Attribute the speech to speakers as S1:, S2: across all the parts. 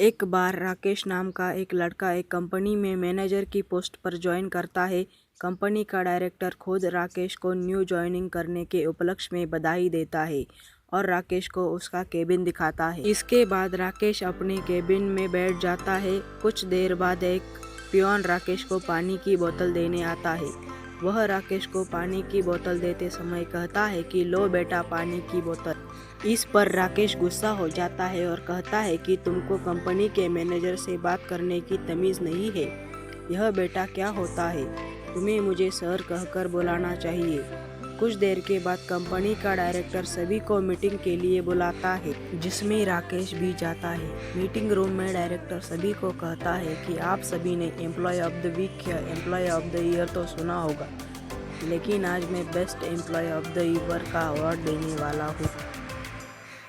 S1: एक बार राकेश नाम का एक लड़का एक कंपनी में मैनेजर की पोस्ट पर ज्वाइन करता है। कंपनी का डायरेक्टर खुद राकेश को न्यू ज्वाइनिंग करने के उपलक्ष्य में बधाई देता है और राकेश को उसका केबिन दिखाता है। इसके बाद राकेश अपने केबिन में बैठ जाता है। कुछ देर बाद एक पियोन राकेश को पानी की बोतल देने आता है। वह राकेश को पानी की बोतल देते समय कहता है कि लो बेटा पानी की बोतल। इस पर राकेश गुस्सा हो जाता है और कहता है कि तुमको कंपनी के मैनेजर से बात करने की तमीज़ नहीं है। यह बेटा क्या होता है, तुम्हें मुझे सर कहकर बुलाना चाहिए। कुछ देर के बाद कंपनी का डायरेक्टर सभी को मीटिंग के लिए बुलाता है, जिसमें राकेश भी जाता है। मीटिंग रूम में डायरेक्टर सभी को कहता है कि आप सभी ने एम्प्लॉय ऑफ द वीक या एम्प्लॉय ऑफ द ईयर तो सुना होगा, लेकिन आज मैं best employee of the year का अवार्ड देने वाला हूँ।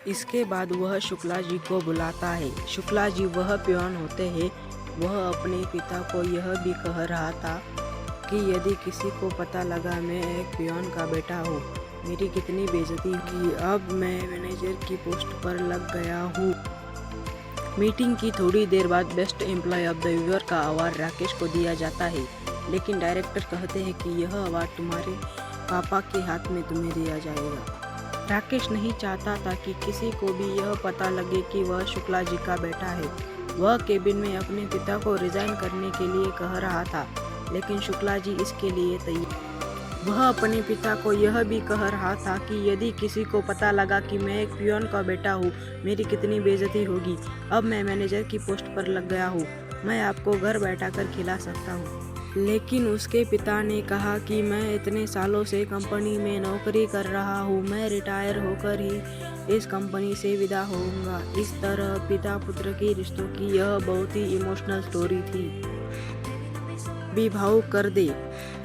S1: इसके बाद वह शुक्ला जी को बुलाता है। शुक्ला जी वह पियोन होते हैं। वह अपने पिता को यह भी कह रहा था कि यदि किसी को पता लगा मैं एक पियोन का बेटा हूँ, मेरी कितनी बेइज्जती होगी। अब मैं मैनेजर की पोस्ट पर लग गया हूँ। मीटिंग की थोड़ी देर बाद best employee of the year का अवार्ड राकेश को दिया जाता है, लेकिन डायरेक्टर कहते हैं कि यह अवार्ड तुम्हारे पापा के हाथ में तुम्हें दिया जाएगा। राकेश नहीं चाहता था कि किसी को भी यह पता लगे कि वह शुक्ला जी का बेटा है। वह केबिन में अपने पिता को रिजाइन करने के लिए कह रहा था, लेकिन शुक्ला जी इसके लिए तैयार। वह अपने पिता को यह भी कह रहा था कि यदि किसी को पता लगा कि मैं एक पियोन का बेटा हूँ, मेरी कितनी बेइज्जती होगी। अब मैं मैनेजर की पोस्ट पर लग गया हूँ, मैं आपको घर बैठा कर खिला सकता हूँ। लेकिन उसके पिता ने कहा कि मैं इतने सालों से कंपनी में नौकरी कर रहा हूँ, मैं रिटायर होकर ही इस कंपनी से विदा होऊंगा। इस तरह पिता पुत्र के रिश्तों की यह बहुत ही इमोशनल स्टोरी थी। भी भावुक कर दे।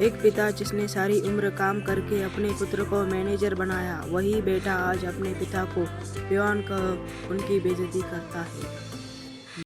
S1: एक पिता जिसने सारी उम्र काम करके अपने पुत्र को मैनेजर बनाया, वही बेटा आज अपने पिता को पियोन कह उनकी बेइज्जती करता है।